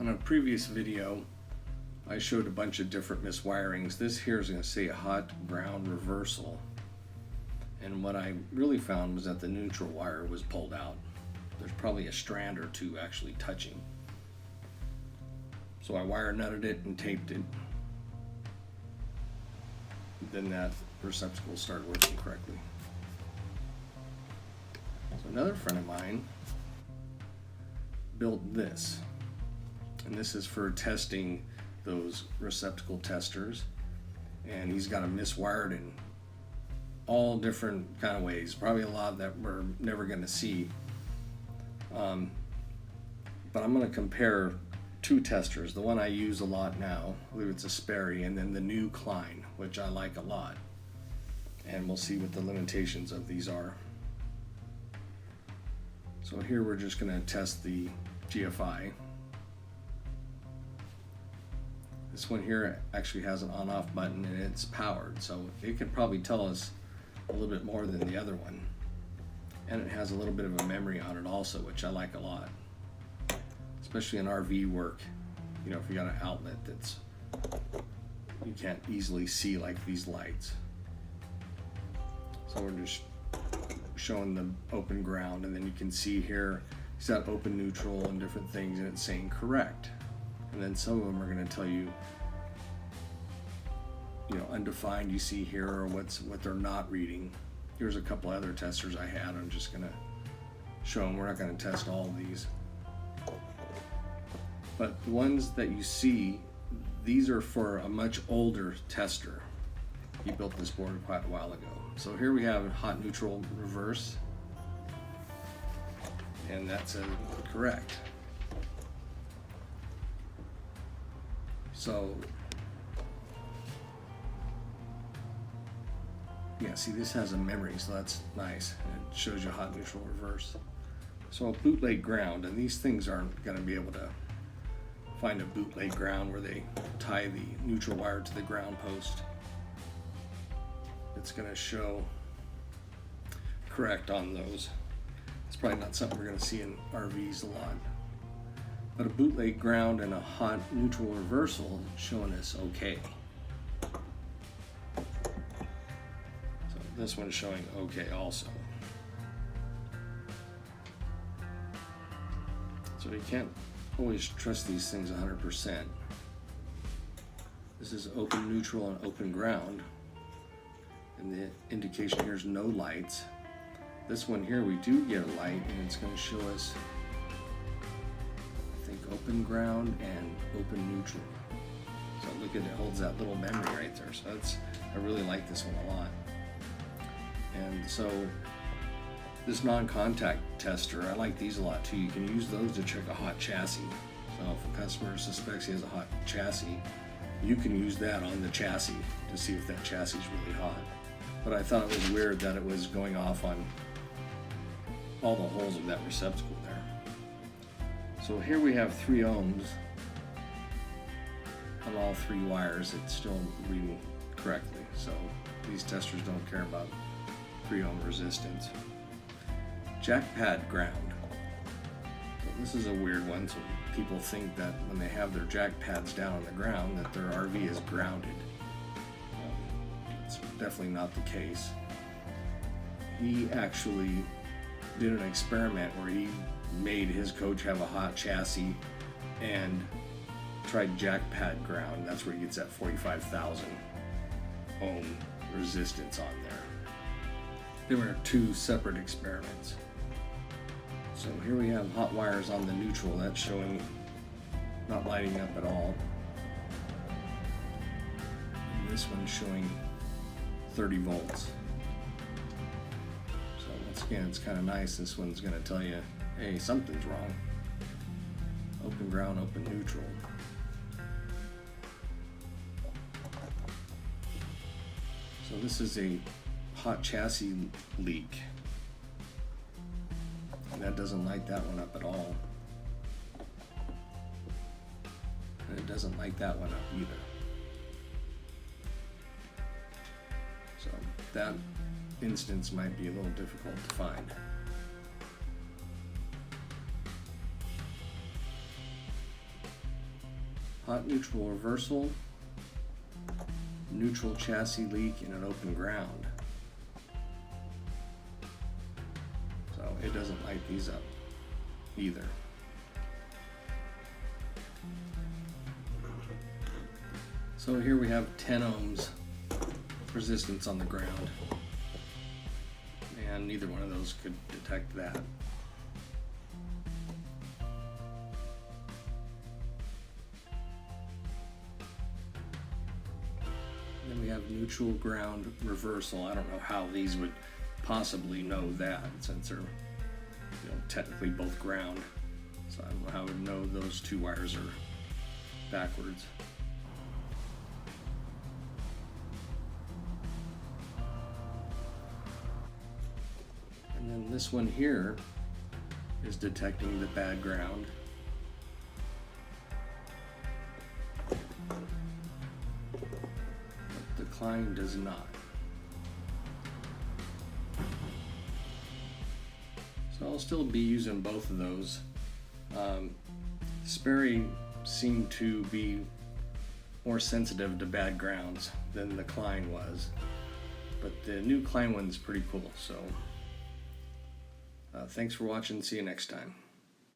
On a previous video, I showed a bunch of different miswirings. This here is going to say a hot ground reversal. And what I really found was that the neutral wire was pulled out. There's probably a strand or two actually touching. So I wire nutted it and taped it. Then that receptacle started working correctly. So another friend of mine built this. And this is for testing those receptacle testers. And he's got them miswired in all different kind of ways. Probably a lot that we're never going to see. But I'm going to compare two testers. The one I use a lot now, I believe it's a Sperry, and then the new Klein, which I like a lot. And we'll see what the limitations of these are. So here we're just going to test the GFI. This one here actually has an on-off button and it's powered, so it could probably tell us a little bit more than the other one. And it has a little bit of a memory on it also, which I like a lot. Especially in RV work, you know, if you got an outlet that's you can't easily see, like these lights. So we're just showing the open ground, and then you can see here it's got open, neutral, and different things, and it's saying correct. And then some of them are going to tell you, you know, undefined, you see here, or what they're not reading. Here's a couple other testers I had. I'm just going to show them. We're not going to test all of these. But the ones that you see, these are for a much older tester. He built this board quite a while ago. So here we have hot, neutral, reverse. And that's correct. So, yeah, see, this has a memory, so that's nice. It shows you hot, neutral, reverse. So a bootleg ground, and these things aren't going to be able to find a bootleg ground where they tie the neutral wire to the ground post. It's going to show correct on those. It's probably not something we're going to see in RVs a lot. But a bootleg ground and a hot neutral reversal is showing us okay. So this one's showing okay also. So you can't always trust these things 100%. This is open, neutral, and open ground. And the indication here is no lights. This one here we do get a light, and it's going to show us, I think, open ground and open neutral. So look at it, holds that little memory right there. So I really like this one a lot. And so this non-contact tester, I like these a lot too. You can use those to check a hot chassis. So if a customer suspects he has a hot chassis, you can use that on the chassis to see if that chassis is really hot. But I thought it was weird that it was going off on all the holes of that receptacle there. So here we have 3 ohms on all 3 wires. It's still reading correctly. So these testers don't care about 3 ohm resistance. Jack pad ground. So this is a weird one. So people think that when they have their jack pads down on the ground that their RV is grounded. It's definitely not the case. He actually did an experiment where he made his coach have a hot chassis and tried jack pad ground. That's where he gets that 45,000 ohm resistance on there. There were 2 separate experiments. So here we have hot wires on the neutral. That's showing not lighting up at all. And this one's showing 30 volts. So once again, it's kind of nice. This one's going to tell you, hey, something's wrong. Open ground, open neutral. So this is a hot chassis leak. And that doesn't light that one up at all. And it doesn't light that one up either. So that instance might be a little difficult to find. hot neutral reversal, neutral chassis leak in an open ground. So it doesn't light these up either. So here we have 10 ohms resistance on the ground, and neither one of those could detect that. Then we have neutral ground reversal. I don't know how these would possibly know that, since they're technically both ground. So I don't know how I would know those two wires are backwards. And then this one here is detecting the bad ground. But the Klein does not. So I'll still be using both of those. Sperry seemed to be more sensitive to bad grounds than the Klein was, but the new Klein one's pretty cool. So thanks for watching. See you next time.